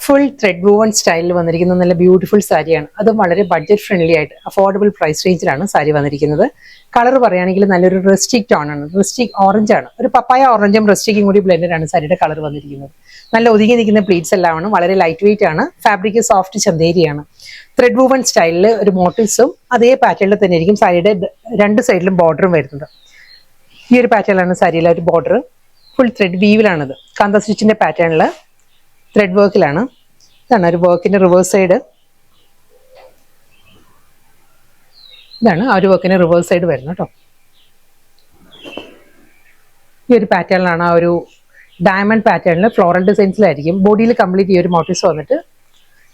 Full thread woven സ്റ്റൈലിൽ വന്നിരിക്കുന്ന നല്ല ബ്യൂട്ടിഫുൾ സാരിയാണ്. അതും വളരെ ബഡ്ജറ്റ് ഫ്രണ്ട്ലി ആയിട്ട് അഫോർഡബിൾ പ്രൈസ് റേഞ്ചിലാണ് സാരി വന്നിരിക്കുന്നത്. കളർ പറയുകയാണെങ്കിൽ നല്ലൊരു റസ്റ്റിക് ടോൺ ആണ്, റസ്റ്റിക് ഓറഞ്ച് ആണ്. ഒരു പപ്പായ ഓറഞ്ചും റസ്റ്റിക്കും കൂടി ബ്ലെൻഡഡ് ആണ് സാരിയുടെ കളർ വന്നിരിക്കുന്നത്. നല്ല ഒതുങ്ങി നിൽക്കുന്ന പ്ലീറ്റ്സ് എല്ലാമാണ്, വളരെ ലൈറ്റ് വെയിറ്റ് ആണ്. ഫാബ്രിക് സോഫ്റ്റ് ചന്തേരിയാണ്. ത്രെഡ് വൂവൺ സ്റ്റൈലിൽ ഒരു മോട്ടീവ്സും അതേ പാറ്റേണിൽ തന്നെ ആയിരിക്കും സാരിയുടെ രണ്ട് സൈഡിലും ബോർഡറും വരുന്നത്. ഈ ഒരു പാറ്റേണിലാണ് സാരിയിലെ ഒരു ബോർഡർ. Full thread വീവിലാണിത്. കാന്ത സ്റ്റിച്ചിന്റെ പാറ്റേണിൽ ത്രെഡ് വർക്കിലാണ്. ഇതാണ് ഒരു വർക്കിന്റെ റിവേഴ്സ് സൈഡ്. ഇതാണ് ആ ഒരു വർക്കിന്റെ റിവേഴ്സ് സൈഡ് വരുന്നത് കേട്ടോ. ഈ ഒരു പാറ്റേണിലാണ്, ആ ഒരു ഡയമണ്ട് പാറ്റേണിൽ ഫ്ലോറൽ ഡിസൈൻസിലായിരിക്കും. ബോഡിയിൽ കംപ്ലീറ്റ് ഈ ഒരു മോട്ടീവ്സ് വന്നിട്ട്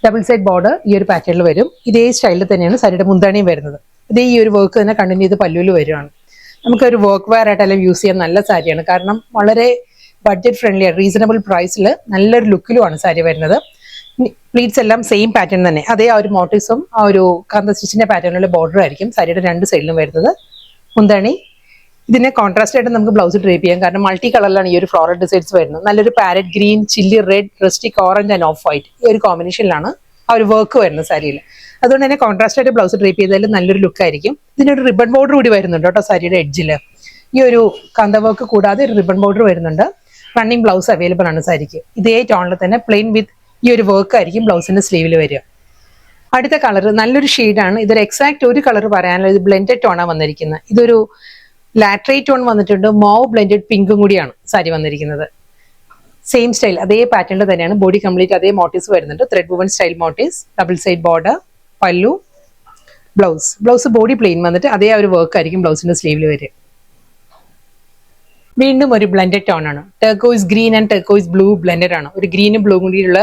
ഡബിൾ സൈഡ് ബോർഡർ ഈ ഒരു പാറ്റേണിൽ വരും. ഇതേ സ്റ്റൈലിൽ തന്നെയാണ് സാരിയുടെ മുന്താണിയും വരുന്നത്. ഇതേ ഈ ഒരു വർക്ക് തന്നെ കണ്ടിന്യൂ ചെയ്ത് പല്ലുവിൽ വരുവാണ്. നമുക്കൊരു വർക്ക് വെയർ ആയിട്ടെല്ലാം യൂസ് ചെയ്യാൻ നല്ല സാരിയാണ്. കാരണം വളരെ ബഡ്ജറ്റ് ഫ്രണ്ട്ലി ആണ്, റീസണബിൾ പ്രൈസിൽ നല്ലൊരു ലുക്കിലുമാണ് സാരി വരുന്നത്. പ്ലീറ്റ്സ് എല്ലാം സെയിം പാറ്റേൺ തന്നെ, അതേ ആ ഒരു മോട്ടീവ്സും ആ ഒരു കാന്ത സ്റ്റിച്ചിന്റെ പാറ്റേണിലുള്ള ബോർഡർ ആയിരിക്കും സാരിയുടെ രണ്ട് സൈഡിലും വരുന്നത്. മുന്താണി ഇതിനെ കോൺട്രാസ്റ്റ് ആയിട്ട് നമുക്ക് ബ്ലൗസ് ഡ്രേപ്പ് ചെയ്യാം. കാരണം മൾട്ടി കളറിലാണ് ഈ ഒരു ഫ്ലോറൽ ഡിസൈൻസ് വരുന്നത്. നല്ലൊരു parrot green, chilli red, rustic orange and of white ഈ ഒരു കോമ്പിനേഷനിലാണ് ആ ഒരു വർക്ക് വരുന്നത് സാരിയിൽ. അതുകൊണ്ട് തന്നെ കോൺട്രാസ്റ്റ് ആയിട്ട് ബ്ലൗസ് ഡ്രേപ്പ് ചെയ്താലും നല്ലൊരു ലുക്ക് ആയിരിക്കും. ഇതിനൊരു റിബൺ ബോർഡർ കൂടി വരുന്നുണ്ട് കേട്ടോ സാരിയുടെ എഡ്ജിൽ. ഈ ഒരു കാന്ത വർക്ക് കൂടാതെ ഒരു റിബൺ ബോർഡർ വരുന്നുണ്ട്. റണ്ണിങ് ബ്ലൗസ് അവൈലബിൾ ആണ് സാരിക്ക്. ഇതേ ടോണിൽ തന്നെ പ്ലെയിൻ വിത്ത് ഈ ഒരു വർക്ക് ആയിരിക്കും ബ്ലൗസിന്റെ സ്ലീവിൽ വരിക. അടുത്ത കളർ നല്ലൊരു ഷെയ്ഡാണ്. ഇതൊരു എക്സാക്ട് ഒരു കളർ പറയാനുള്ള ഇത് ബ്ലെൻഡഡ് ടോണാണ് വന്നിരിക്കുന്നത്. ഇതൊരു ലാട്രൈറ്റ് ടോൺ വന്നിട്ടുണ്ട്. മോവ് ബ്ലെൻഡഡ് പിങ്കും കൂടിയാണ് സാരി വന്നിരിക്കുന്നത്. സെയിം സ്റ്റൈൽ അതേ പാറ്റേണിൽ തന്നെയാണ്. ബോഡി കംപ്ലീറ്റ് അതേ മോട്ടീവ്സ് വരുന്നുണ്ട്. Thread woven style motifs, double side border, പല്ലു, ബ്ലൗസ് ബോഡി പ്ലെയിൻ വന്നിട്ട് അതേ ഒരു വർക്ക് ആയിരിക്കും ബ്ലൗസിന്റെ സ്ലീവിൽ വരിക. വീണ്ടും ഒരു ബ്ലെൻഡഡ് ടോൺ ആണ്. ടെർക്കോയിസ് ഗ്രീൻ ആൻഡ് ടെർക്കോയിസ് ബ്ലൂ ബ്ലെൻഡഡ് ആണ്. ഒരു ഗ്രീനും ബ്ലൂ കൂടിയുള്ള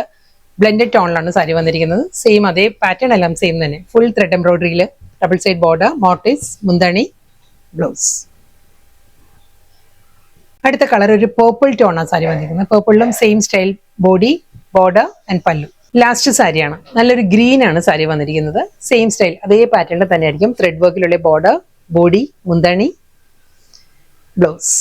ബ്ലെൻഡഡ് ടോണിലാണ് സാരി വന്നിരിക്കുന്നത്. സെയിം അതേ പാറ്റേൺ എല്ലാം സെയിം തന്നെ. ഫുൾ ത്രെഡ് എംബ്രോയിഡറിയിൽ ഡബിൾ സൈഡ് ബോർഡർ, മോട്ടീവ്സ്, മുന്താണി, ബ്ലൗസ്. അടുത്ത കളർ ഒരു പേർപ്പിൾ ടോൺ ആണ് സാരി വന്നിരിക്കുന്നത്. പേർപ്പിളിലും same style body, border and pallu. Last സാരിയാണ്. നല്ലൊരു ഗ്രീൻ ആണ് സാരി വന്നിരിക്കുന്നത്. സെയിം സ്റ്റൈൽ അതേ പാറ്റേണിൽ തന്നെ ആയിരിക്കും. ത്രെഡ് വർക്കിലുള്ള ബോർഡർ, ബോഡി, മുന്താണി, ബ്ലൗസ്.